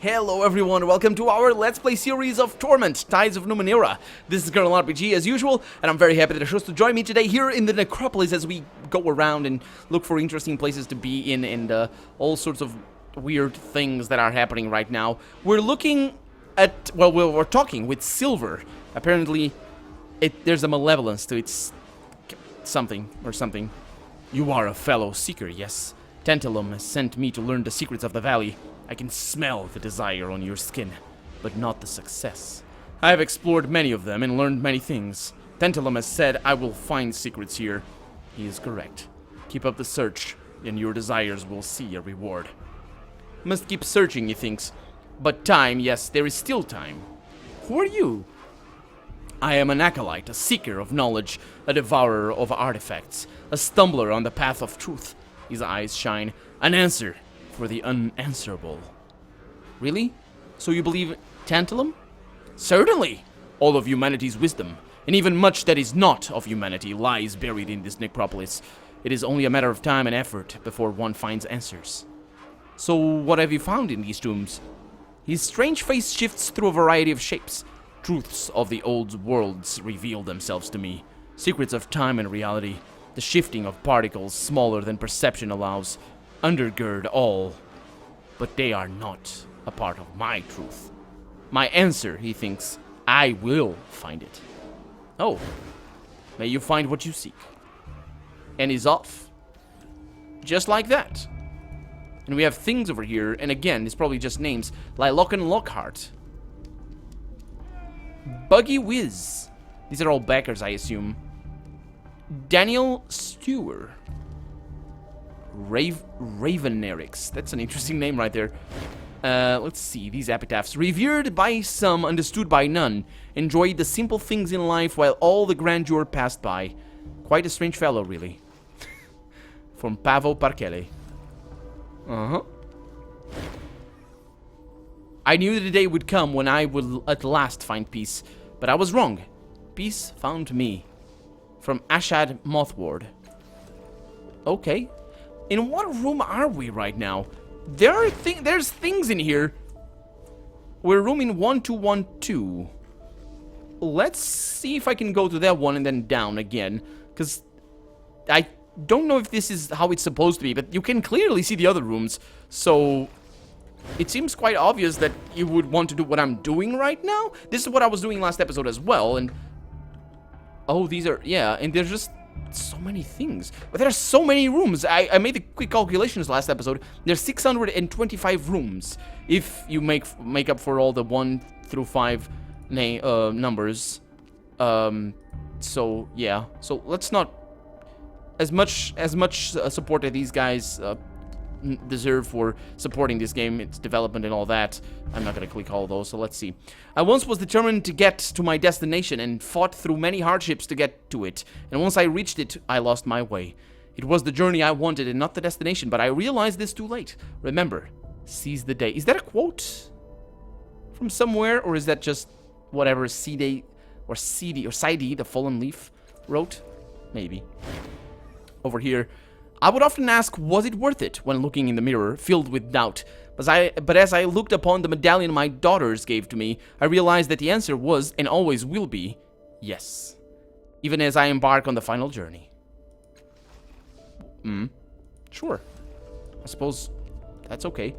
Hello everyone, welcome to our Let's Play series of Torment, Tides of Numenera. This is Colonel RPG as usual, and I'm very happy that you're chose to join me today here in the Necropolis as we go around and look for interesting places to be in and all sorts of weird things that are happening right now. We're looking at, well, we're talking with Silver. Apparently, there's a malevolence to its something or something. You are a fellow seeker, yes. Tantalum has sent me to learn the secrets of the valley. I can smell the desire on your skin, but not the success. I have explored many of them and learned many things. Tantalum has said I will find secrets here. He is correct. Keep up the search, and your desires will see a reward. Must keep searching, he thinks. But time, yes, there is still time. Who are you? I am an acolyte, a seeker of knowledge, a devourer of artifacts, a stumbler on the path of truth. His eyes shine. An answer for the unanswerable. Really? So you believe Tantalum? Certainly! All of humanity's wisdom, and even much that is not of humanity, lies buried in this necropolis. It is only a matter of time and effort before one finds answers. So what have you found in these tombs? His strange face shifts through a variety of shapes. Truths of the old worlds reveal themselves to me. Secrets of time and reality. The shifting of particles smaller than perception allows. Undergird all. But they are not a part of my truth. My answer, he thinks, I will find it. Oh. May you find what you seek. And he's off. Just like that. And we have things over here, and again, it's probably just names. Lilac and Lockhart. Buggy Whiz. These are all backers, I assume. Daniel Stewer. Ravenerics. That's an interesting name right there. Let's see, these epitaphs. Revered by some, understood by none. Enjoyed the simple things in life while all the grandeur passed by. Quite a strange fellow, really. From Pavo Parkele. Uh-huh. I knew the day would come when I would at last find peace, but I was wrong. Peace found me. From Ashad Mothward. Okay. In what room are we right now? There's things in here. We're rooming 1212. Let's see if I can go to that one and then down again. Because I don't know if this is how it's supposed to be, but you can clearly see the other rooms. So it seems quite obvious that you would want to do what I'm doing right now. This is what I was doing last episode as well. And oh, these are, yeah, and there's just so many things. But there are so many rooms. I made the quick calculations last episode. There's 625 rooms if you make up for all the 1 through 5 numbers. So yeah. So let's not as much support that these guys deserve for supporting this game, its development and all that. I'm not gonna click all those, so let's see. I once was determined to get to my destination and fought through many hardships to get to it. And once I reached it, I lost my way. It was the journey I wanted and not the destination, but I realized this too late. Remember, seize the day. Is that a quote from somewhere, or is that just whatever CD, the Fallen Leaf, wrote? Maybe. Over here. I would often ask, was it worth it, when looking in the mirror, filled with doubt. But as I looked upon the medallion my daughters gave to me, I realized that the answer was, and always will be, yes. Even as I embark on the final journey. Sure. I suppose that's okay.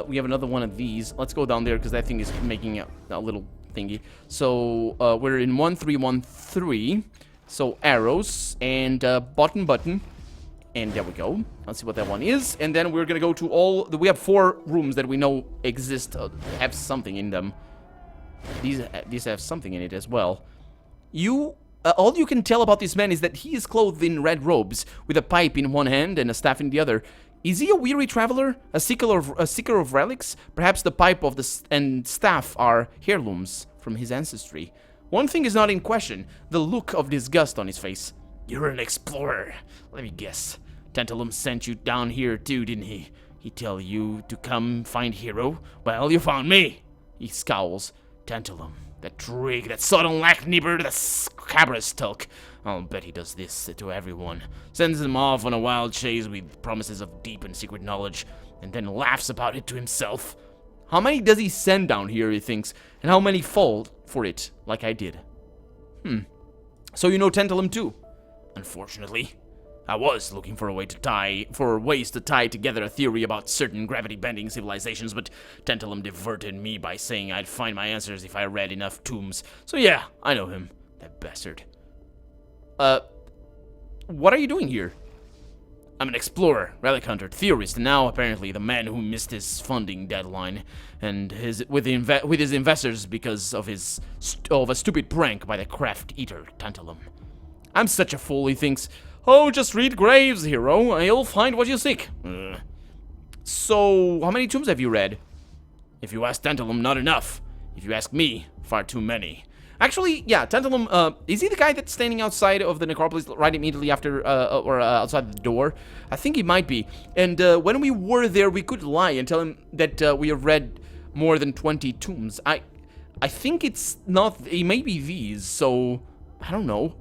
We have another one of these. Let's go down there, because that thing is making a little thingy. So, we're in 1313. So, arrows, and button. And there we go. Let's see what that one is. And then we're gonna go to we have 4 rooms that we know exist, have something in them. These have something in it as well. All you can tell about this man is that he is clothed in red robes, with a pipe in one hand and a staff in the other. Is he a weary traveler? A seeker of relics? Perhaps the pipe and staff are heirlooms from his ancestry. One thing is not in question, the look of disgust on his face. You're an explorer. Let me guess. Tantalum sent you down here too, didn't he? He tell you to come find Hero? Well, you found me. He scowls. Tantalum. That trig, that sudden lacknibber, that scabrous tulk. I'll bet he does this to everyone. Sends them off on a wild chase with promises of deep and secret knowledge, and then laughs about it to himself. How many does he send down here, he thinks? And how many fall for it, like I did? So you know Tantalum too? Unfortunately. I was looking for ways to tie together a theory about certain gravity-bending civilizations, but Tantalum diverted me by saying I'd find my answers if I read enough tombs. So yeah, I know him. That bastard. What are you doing here? I'm an explorer, relic hunter, theorist, and now apparently the man who missed his funding deadline and with his investors because of a stupid prank by the craft eater Tantalum. I'm such a fool, he thinks. Oh, just read graves, hero. You'll find what you seek. So, how many tombs have you read? If you ask Tantalum, not enough. If you ask me, far too many. Actually, yeah, Tantalum, is he the guy that's standing outside of the necropolis right immediately after, outside the door? I think he might be. And when we were there, we could lie and tell him that we have read more than 20 tombs. I think it's not, it may be these, so, I don't know.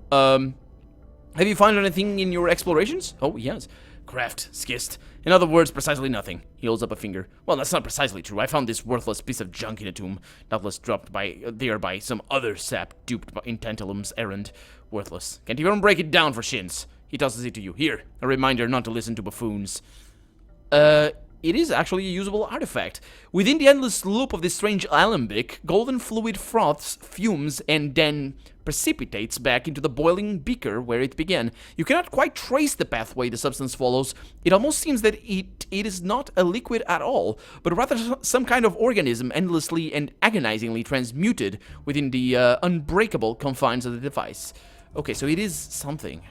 Have you found anything in your explorations? Oh, yes. Craft, schist. In other words, precisely nothing. He holds up a finger. Well, that's not precisely true. I found this worthless piece of junk in a tomb, doubtless dropped there by some other sap duped in Tantalum's errand. Worthless. Can't even break it down for shins. He tosses it to you. Here, a reminder not to listen to buffoons. It is actually a usable artifact. Within the endless loop of this strange alembic, golden fluid froths, fumes, and then precipitates back into the boiling beaker where it began. You cannot quite trace the pathway the substance follows. It almost seems that it is not a liquid at all, but rather some kind of organism endlessly and agonizingly transmuted within the unbreakable confines of the device. Okay, so it is something.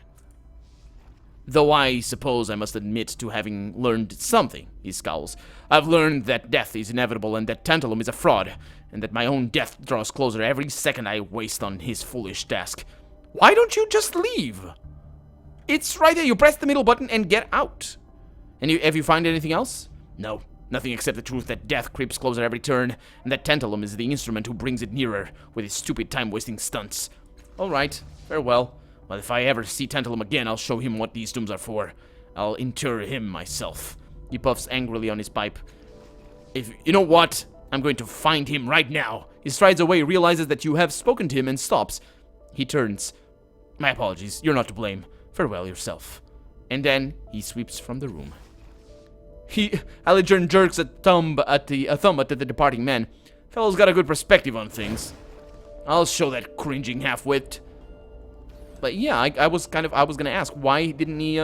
Though I suppose I must admit to having learned something, he scowls. I've learned that death is inevitable and that Tantalum is a fraud, and that my own death draws closer every second I waste on his foolish task. Why don't you just leave? It's right there. You press the middle button and get out. And have you found anything else? No, nothing except the truth that death creeps closer every turn, and that Tantalum is the instrument who brings it nearer with his stupid time-wasting stunts. All right, farewell. Well, if I ever see Tantalum again, I'll show him what these tombs are for. I'll inter him myself. He puffs angrily on his pipe. If you know what? I'm going to find him right now. He strides away, realizes that you have spoken to him, and stops. He turns. My apologies. You're not to blame. Farewell yourself. And then he sweeps from the room. Aligen jerks a thumb at the departing man. Fellow's got a good perspective on things. I'll show that cringing half-wit. But yeah, I was gonna ask, why didn't he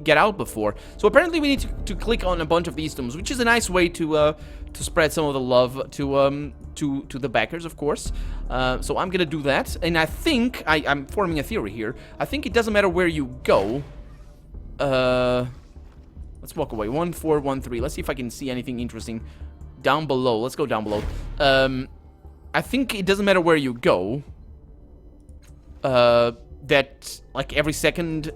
get out before? So apparently we need to click on a bunch of these tombs, which is a nice way to spread some of the love to the backers, of course. So I'm gonna do that, and I think I'm forming a theory here. I think it doesn't matter where you go. Let's walk away. 1, 4, 1, 3. Let's see if I can see anything interesting down below. Let's go down below. I think it doesn't matter where you go. That like every second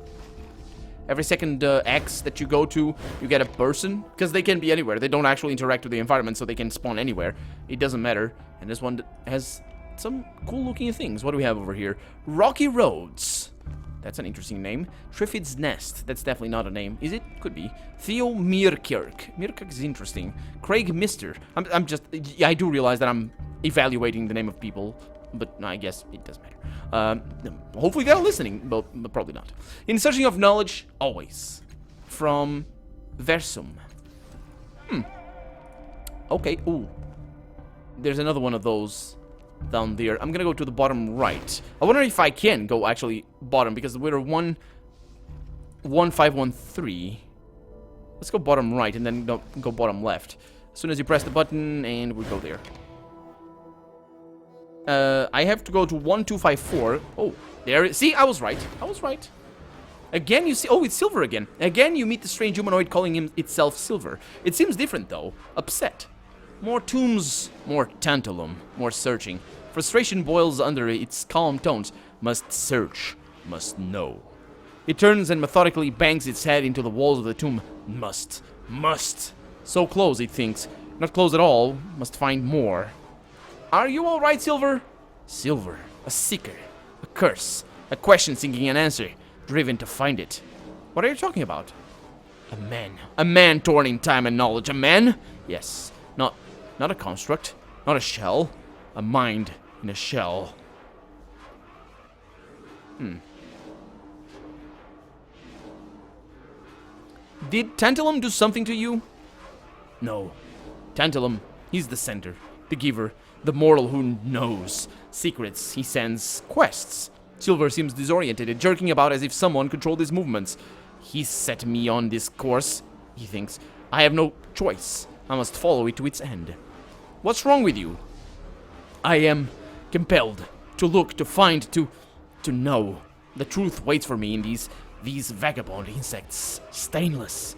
X that you go to, you get a person, because they can be anywhere. They don't actually interact with the environment, so they can spawn anywhere. It doesn't matter. And this one has some cool-looking things. What do we have over here? Rocky Roads. That's an interesting name. Trifid's Nest. That's definitely not a name. Is it? Could be. Theo Meerkerk. Meerkerk is interesting. Craig Mister. I do realize that I'm evaluating the name of people, but I guess it doesn't matter. Hopefully they're listening, but probably not. In searching of knowledge, always. From Versum. Okay, ooh. There's another one of those down there. I'm gonna go to the bottom right. I wonder if I can go actually bottom, because we're 1513. Let's go bottom right and then go bottom left. As soon as you press the button, and we go there. I have to go to 1254. Oh, there. See, I was right. Again, you see. Oh, it's Silver again. Again, you meet the strange humanoid calling itself Silver. It seems different, though. Upset. More tombs, more Tantalum, more searching. Frustration boils under its calm tones. Must search, must know. It turns and methodically bangs its head into the walls of the tomb. Must. So close, it thinks. Not close at all. Must find more. Are you all right, Silver? Silver, a seeker, a curse, a question seeking an answer, driven to find it. What are you talking about? A man. A man torn in time and knowledge. A man? Yes. Not a construct. Not a shell. A mind in a shell. Did Tantalum do something to you? No. Tantalum, he's the sender, the giver, the mortal who knows. Secrets, he sends quests. Silver seems disoriented, jerking about as if someone controlled his movements. He set me on this course, he thinks. I have no choice. I must follow it to its end. What's wrong with you? I am compelled to look, to find, to know. The truth waits for me in these vagabond insects. Stainless.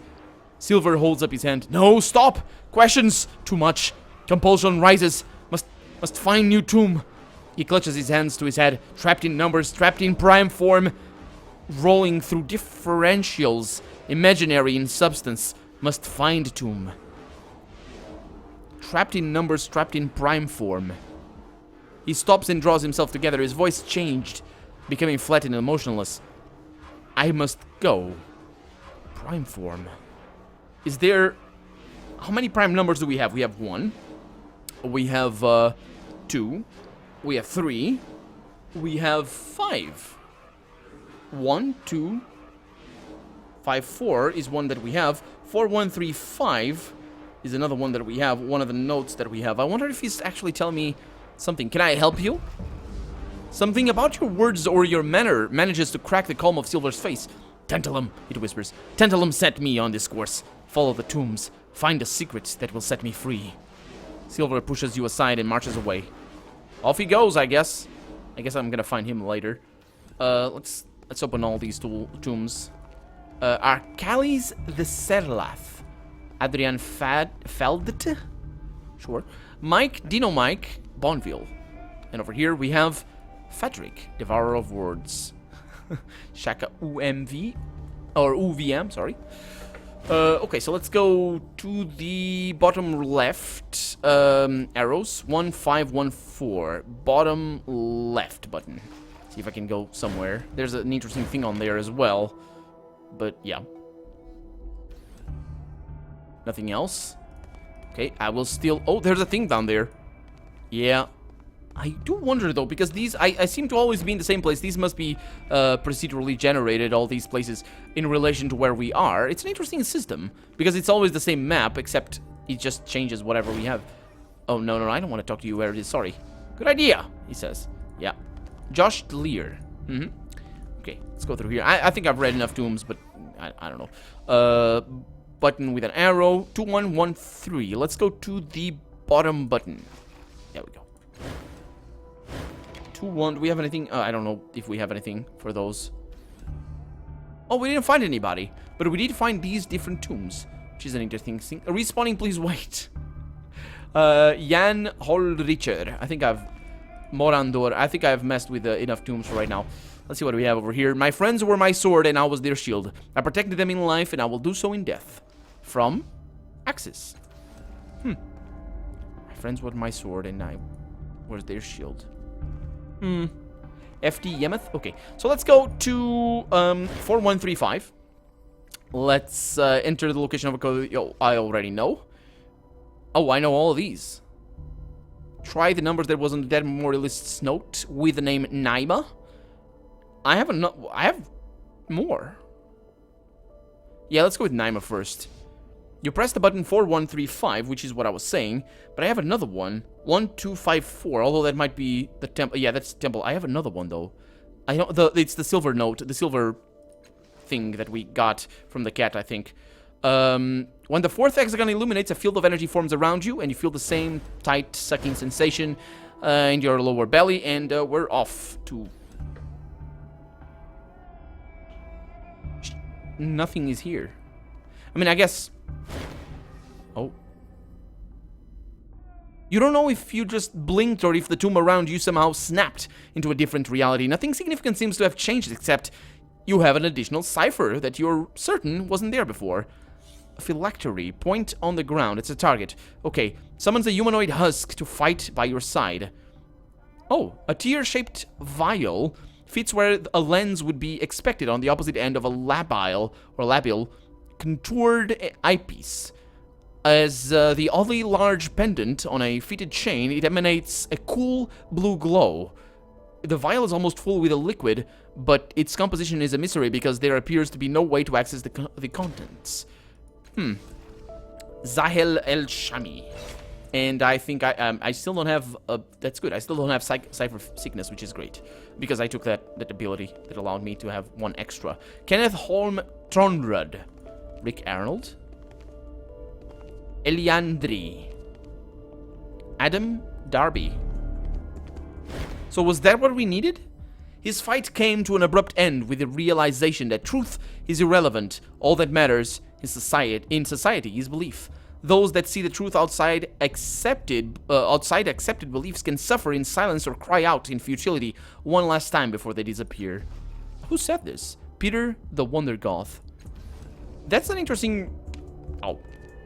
Silver holds up his hand. No, stop! Questions! Too much. Compulsion rises. Must find new tomb. He clutches his hands to his head, trapped in numbers, trapped in prime form, rolling through differentials, imaginary in substance. Must find tomb. Trapped in numbers, trapped in prime form. He stops and draws himself together. His voice changed, becoming flat and emotionless. I must go. Prime form. Is there... How many prime numbers do we have? We have 1. We have 2. We have 3. We have 5. 1, 2, 5, 4 is one that we have. 4, 1, 3, 5 is another one that we have. One of the notes that we have. I wonder if he's actually telling me something. Can I help you? Something about your words or your manner manages to crack the calm of Silver's face. Tantalum, it whispers. Tantalum set me on this course. Follow the tombs. Find the secrets that will set me free. Silver pushes you aside and marches away. Off he goes, I guess. I guess I'm gonna find him later. Let's open all these tombs. Arcalis the Serlath. Adrian Feldt? Sure. Mike, Dino Mike, Bonville. And over here we have Fadric, Devourer of Words. Shaka UMV. Or UVM, sorry. Okay, so let's go to the bottom left. Arrows. 1514. Bottom left button. See if I can go somewhere. There's an interesting thing on there as well. But, yeah. Nothing else. Okay, I will still... Oh, there's a thing down there. Yeah. I do wonder, though, because these... I seem to always be in the same place. These must be procedurally generated, all these places, in relation to where we are. It's an interesting system, because it's always the same map, except it just changes whatever we have. Oh, no, I don't want to talk to you where it is. Sorry. Good idea, he says. Yeah. Josh Lear. Okay, let's go through here. I think I've read enough tombs, but I don't know. Button with an arrow. 2113. Let's go to the bottom button. There we go. 21. Do we have anything? I don't know if we have anything for those. Oh, we didn't find anybody. But we did find these different tombs, which is an interesting thing. Respawning, please wait. Jan Holricher. I think I've... Morandor. I think I've messed with enough tombs for right now. Let's see what we have over here. My friends were my sword and I was their shield. I protected them in life and I will do so in death. From Axis. My friends were my sword and I was their shield. FD Yemeth. Okay, so let's go to 4135. Let's enter the location of a code I already know. Oh, I know all of these. Try the numbers that was on the dead memorialist's note with the name Naima. I have more. Yeah, let's go with Naima first. You press the button 4135, which is what I was saying, but I have another one. 1254, although that might be the temple. Yeah, that's temple. I have another one though. I don't. It's the silver note, the silver thing that we got from the cat, I think. When the fourth hexagon illuminates, a field of energy forms around you, and you feel the same tight sucking sensation in your lower belly, and we're off to... Nothing is here. I mean, I guess... Oh. You don't know if you just blinked or if the tomb around you somehow snapped into a different reality. Nothing significant seems to have changed, except you have an additional cipher that you're certain wasn't there before. A phylactery. Point on the ground. It's a target. Okay. Summons a humanoid husk to fight by your side. Oh, a tear-shaped vial fits where a lens would be expected on the opposite end of a labile or labile contoured eyepiece. As the oddly large pendant on a fitted chain, it emanates a cool blue glow. The vial is almost full with a liquid, but its composition is a mystery because there appears to be no way to access the contents. Zahel El Shami. And I think I still don't have... that's good. I still don't have Cypher Sickness, which is great. Because I took that ability that allowed me to have one extra. Kenneth Holm Tronrud. Rick Arnold. Eliandri. Adam Darby. So was that what we needed? His fight came to an abrupt end with the realization that truth is irrelevant. All that matters in society is belief. Those that see the truth outside accepted beliefs can suffer in silence or cry out in futility one last time before they disappear. Who said this? Peter the Wonder Goth. That's an interesting... Oh,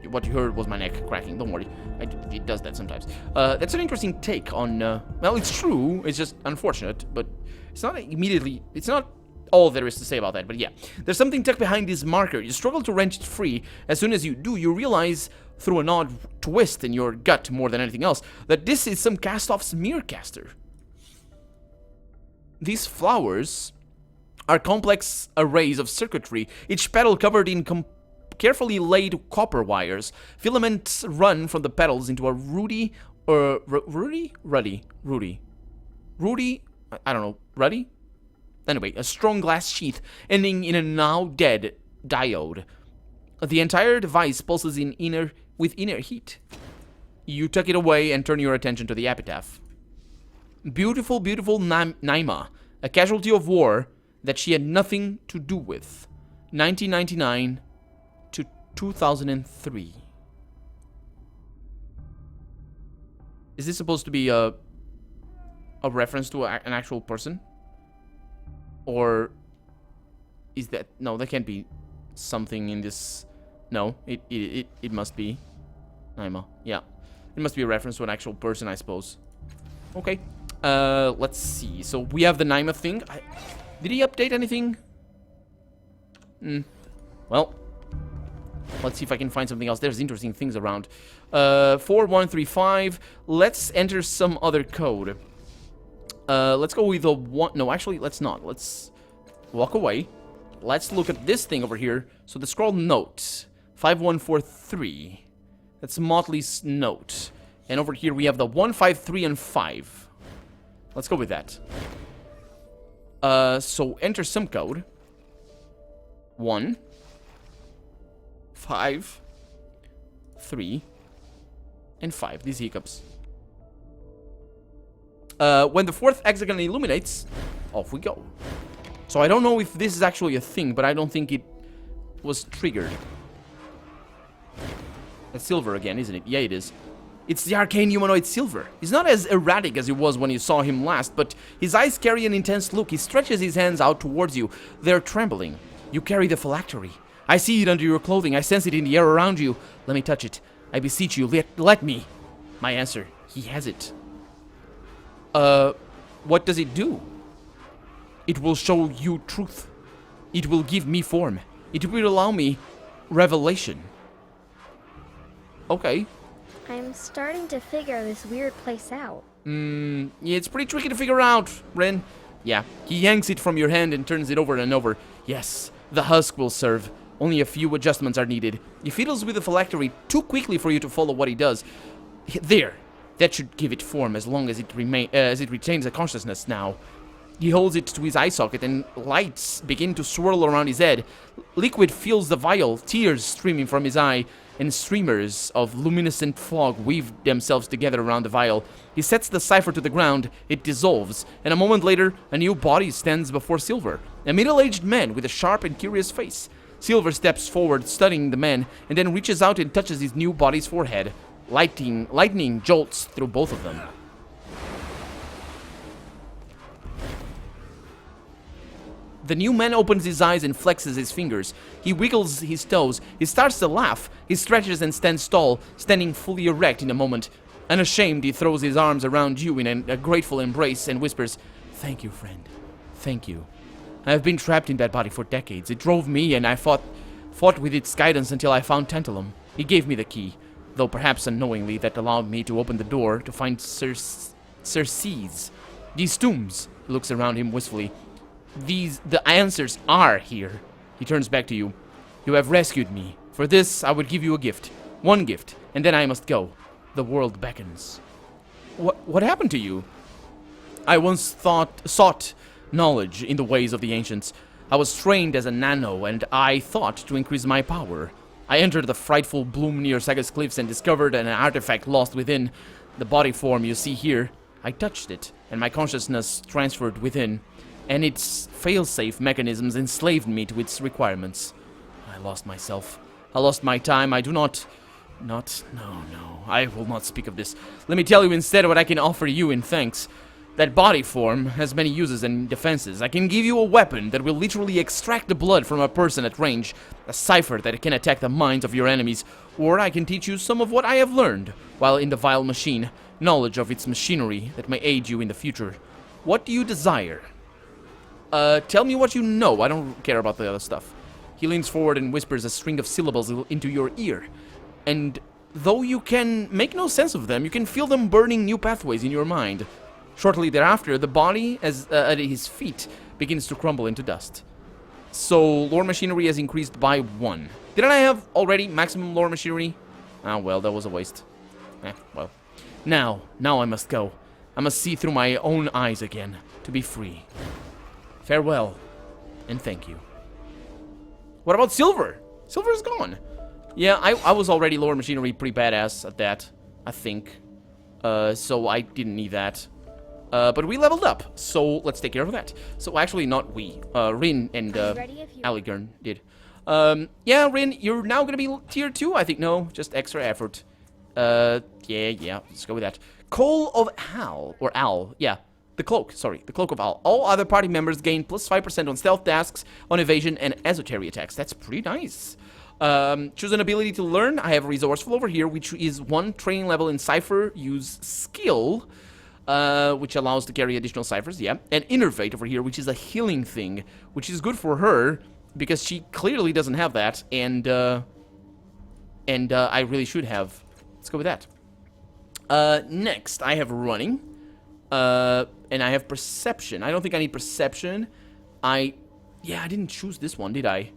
what you heard was my neck cracking. Don't worry. It does that sometimes. That's an interesting take on... well, it's true. It's just unfortunate, but it's not immediately... It's not all there is to say about that, but yeah. There's something tucked behind this marker. You struggle to wrench it free. As soon as you do, you realize, through an odd twist in your gut more than anything else, that this is some cast-off smear caster. These flowers are complex arrays of circuitry, each petal covered in carefully laid copper wires. Filaments run from the petals into a ruddy, Anyway, a strong glass sheath ending in a now dead diode. The entire device pulses with inner heat. You tuck it away and turn your attention to the epitaph. Beautiful, beautiful Naima, a casualty of war that she had nothing to do with. 1999 to 2003. Is this supposed to be a reference to an actual person? Or is that... No, that can't be something in this... No, it must be Naima. Yeah. It must be a reference to an actual person, I suppose. Okay. Let's see. So we have the Naima thing. Did he update anything? Well, let's see if I can find something else. There's interesting things around. 4135. Let's enter some other code. Let's go with the one... No, actually, let's not. Let's walk away. Let's look at this thing over here. So the scroll note. 5143. That's Motley's note. And over here we have the 153 and 5. Let's go with that. So enter some code. 1 5 3 and 5. These hiccups. When the fourth hexagon illuminates, off we go. So I don't know if this is actually a thing, but I don't think it was triggered. It's silver again, isn't it? Yeah, it is. It's the arcane humanoid Silver. He's not as erratic as he was when you saw him last, but his eyes carry an intense look. He stretches his hands out towards you. They're trembling. You carry the phylactery. I see it under your clothing. I sense it in the air around you. Let me touch it. I beseech you, let me. My answer. He has it. What does it do? It will show you truth. It will give me form. It will allow me revelation. Okay. I'm starting to figure this weird place out. Yeah, it's pretty tricky to figure out, Ren. Yeah, he yanks it from your hand and turns it over and over. Yes, the husk will serve. Only a few adjustments are needed. He fiddles with the phylactery too quickly for you to follow what he does. There. That should give it form as long as it retains a consciousness now. He holds it to his eye socket and lights begin to swirl around his head. Liquid fills the vial, tears streaming from his eye, and streamers of luminescent fog weave themselves together around the vial. He sets the cipher to the ground, it dissolves, and a moment later, a new body stands before Silver, a middle-aged man with a sharp and curious face. Silver steps forward, studying the man, and then reaches out and touches his new body's forehead. Lightning jolts through both of them. The new man opens his eyes and flexes his fingers. He wiggles his toes. He starts to laugh. He stretches and stands tall, standing fully erect in a moment. Unashamed, he throws his arms around you in a grateful embrace and whispers, "Thank you, friend. Thank you. I have been trapped in that body for decades. It drove me, and I fought Fought with its guidance until I found Tantalum. He gave me the key, though perhaps unknowingly that allowed me to open the door to find Circes. These tombs, he looks around him wistfully. The answers are here. He turns back to you. You have rescued me. For this, I would give you a gift. One gift, and then I must go. The world beckons. What happened to you? I once sought knowledge in the ways of the ancients. I was trained as a nano, and I thought to increase my power. I entered the frightful bloom near Saga's cliffs and discovered an artifact lost within. The body form you see here. I touched it, and my consciousness transferred within, and its fail-safe mechanisms enslaved me to its requirements. I lost myself. I lost my time. I do not... No, I will not speak of this. Let me tell you instead what I can offer you in thanks. That body form has many uses and defenses. I can give you a weapon that will literally extract the blood from a person at range, a cipher that can attack the minds of your enemies, or I can teach you some of what I have learned while in the vile machine, knowledge of its machinery that may aid you in the future. What do you desire? Tell me what you know. I don't care about the other stuff. He leans forward and whispers a string of syllables into your ear. And though you can make no sense of them, you can feel them burning new pathways in your mind. Shortly thereafter, the body at his feet begins to crumble into dust. So, lore machinery has increased by 1. Didn't I have already maximum lore machinery? Ah, well, that was a waste. Well. Now I must go. I must see through my own eyes again, to be free. Farewell, and thank you. What about Silver? Silver is gone. Yeah, I was already lore machinery pretty badass at that, I think. So I didn't need that. But we leveled up, so let's take care of that. So actually, not we. Rin and Aligern did. Yeah, Rin, you're now gonna be tier 2, I think. No, just extra effort. Yeah, let's go with that. Call of Hal, or Al, yeah. The cloak of Al. All other party members gain plus 5% on stealth tasks, on evasion, and esoteric attacks. That's pretty nice. Choose an ability to learn. I have Resourceful over here, which is 1 training level in Cipher Use Skill, which allows to carry additional ciphers, yeah. And Innervate over here, which is a healing thing, which is good for her, because she clearly doesn't have that, and I really should have. Let's go with that. Next, I have Running, and I have Perception. I don't think I need Perception. Yeah, I didn't choose this one, did I?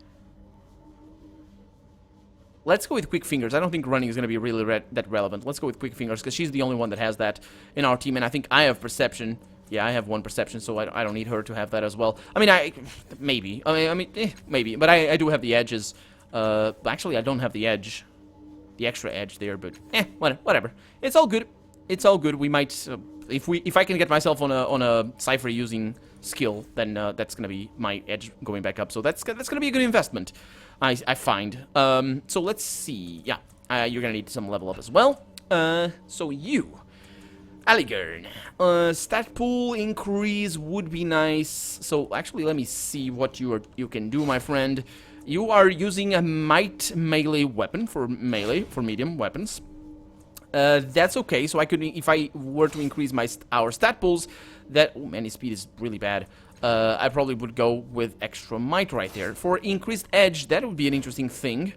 Let's go with Quick Fingers. I don't think Running is going to be really that relevant. Let's go with Quick Fingers, because she's the only one that has that in our team, and I think I have Perception. Yeah, I have 1 Perception, so I don't need her to have that as well. I mean, maybe. Maybe. But I do have the edges. Actually, I don't have the edge. The extra edge there, but whatever. It's all good. It's all good. We might... if I can get myself on a cipher using skill, then that's gonna be my edge going back up. So that's gonna be a good investment, I find. So let's see. Yeah, you're gonna need some level up as well. So you, Aligern, stat pool increase would be nice. So actually, let me see what you can do, my friend. You are using a might melee weapon for medium weapons. That's okay. So I could, if I were to increase our stat pools, oh man, his speed is really bad. I probably would go with extra might right there. For increased edge, that would be an interesting thing.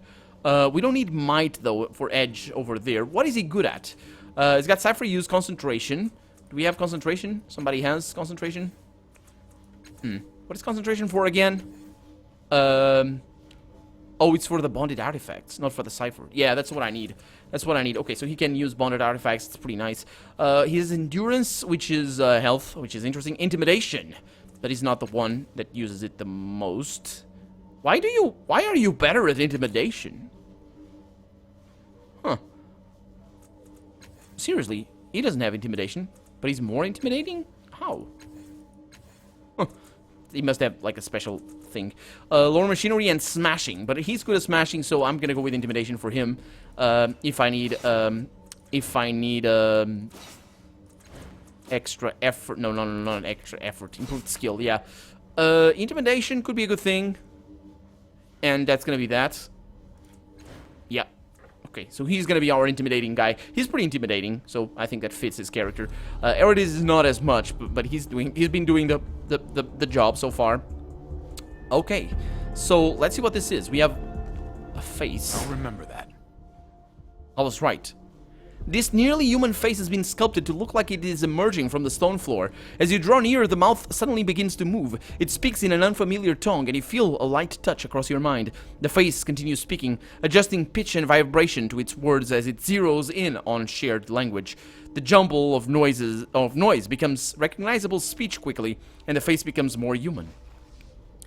We don't need might though for edge over there. What is he good at? He's got Cipher Use, Concentration. Do we have Concentration? Somebody has Concentration? What is Concentration for again? Oh, it's for the bonded artifacts, not for the cipher. Yeah, that's what I need. That's what I need. Okay, so he can use bonded artifacts. It's pretty nice. He has Endurance, which is health, which is interesting. Intimidation. That is not the one that uses it the most. Why are you better at Intimidation? Huh. Seriously, he doesn't have Intimidation, but he's more intimidating? How? Huh. He must have, like, a special thing. Lore Machinery and Smashing, but he's good at Smashing, so I'm gonna go with Intimidation for him. If I need extra effort, no, not extra effort, improved skill, yeah. Intimidation could be a good thing, and that's gonna be that. Yeah. Okay, so he's gonna be our intimidating guy. He's pretty intimidating, so I think that fits his character. Eridis is not as much, but he's been doing the job so far. Okay, so let's see what this is. We have A face. I'll remember that. I was right. This nearly human face has been sculpted to look like it is emerging from the stone floor. As you draw near, the mouth suddenly begins to move. It speaks in an unfamiliar tongue, and you feel a light touch across your mind. The face continues speaking, adjusting pitch and vibration to its words as it zeroes in on shared language. The jumble of noise becomes recognizable speech quickly, and the face becomes more human.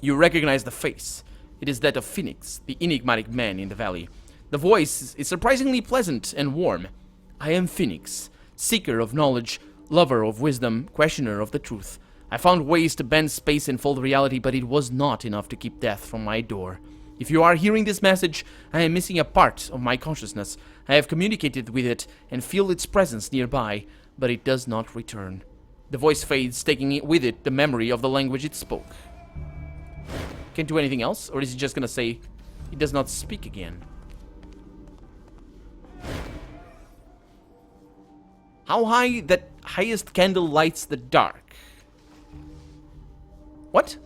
You recognize the face. It is that of Phoenix, the enigmatic man in the valley. The voice is surprisingly pleasant and warm. I am Phoenix, seeker of knowledge, lover of wisdom, questioner of the truth. I found ways to bend space and fold reality, but it was not enough to keep death from my door. If you are hearing this message, I am missing a part of my consciousness. I have communicated with it and feel its presence nearby, but it does not return. The voice fades, taking with it the memory of the language it spoke. Can't do anything else? Or is he just gonna say, he does not speak again? How high that highest candle lights the dark? What?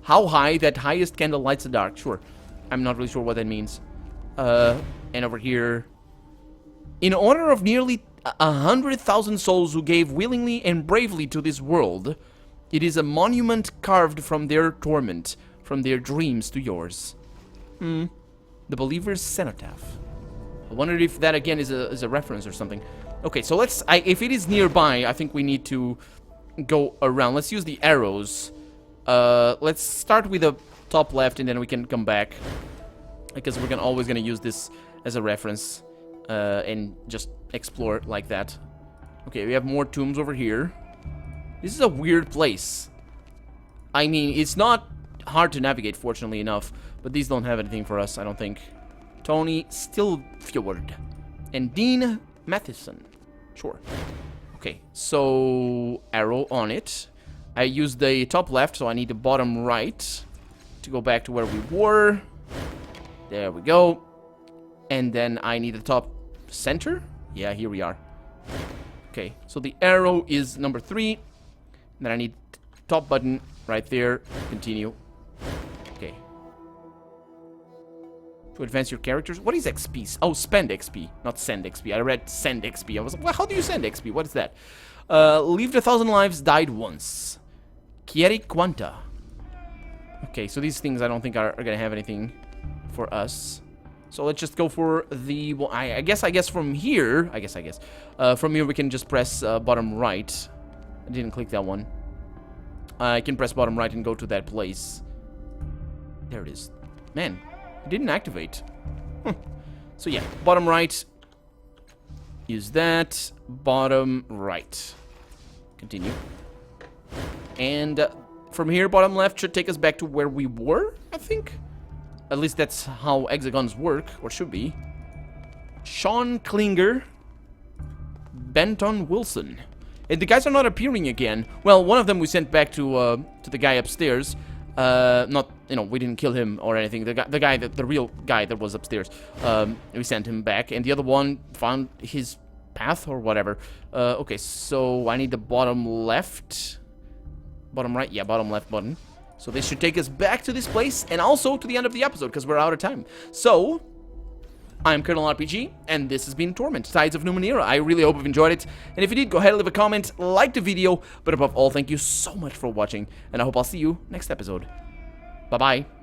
How high that highest candle lights the dark? Sure. I'm not really sure what that means. And over here. In honor of nearly 100,000 souls who gave willingly and bravely to this world, it is a monument carved from their torment, from their dreams to yours. The believer's cenotaph. I wondered if that again is a reference or something. Okay, so let's... if it is nearby, I think we need to go around. Let's use the arrows. Let's start with the top left, and then we can come back. Because we're always going to use this as a reference. And just explore like that. Okay, we have more tombs over here. This is a weird place. I mean, it's not hard to navigate, fortunately enough. But these don't have anything for us, I don't think. Tony Stillfjord. And Dean Matheson. Sure. Okay, so arrow on it. I used the top left, so I need the bottom right to go back to where we were. There we go. And then I need the top center. Yeah, here we are. Okay, so the arrow is number 3. Then I need top button right there. Continue. Okay. To advance your characters. What is XP? Oh, spend XP, not send XP. I read send XP. I was like, well, how do you send XP? What is that? Lived 1,000 lives, died once. Kieri Quanta. Okay, so these things I don't think are gonna have anything for us. So let's just go for the... Well, I guess from here... from here we can just press bottom right. I didn't click that one. I can press bottom right and go to that place. There it is. Man, it didn't activate. So yeah, bottom right. Use that. Bottom right. Continue. And from here, bottom left should take us back to where we were, I think. At least that's how hexagons work, or should be. Sean Klinger. Benton Wilson. And the guys are not appearing again. Well, one of them we sent back to the guy upstairs. Not, you know, we didn't kill him or anything. The real guy that was upstairs. We sent him back, and the other one found his path or whatever. Okay, so I need the bottom left. Bottom right? Yeah, bottom left button. So this should take us back to this place and also to the end of the episode because we're out of time. So, I'm Colonel RPG, and this has been Torment, Tides of Numenera. I really hope you've enjoyed it, and if you did, go ahead and leave a comment, like the video, but above all, thank you so much for watching, and I hope I'll see you next episode. Bye-bye.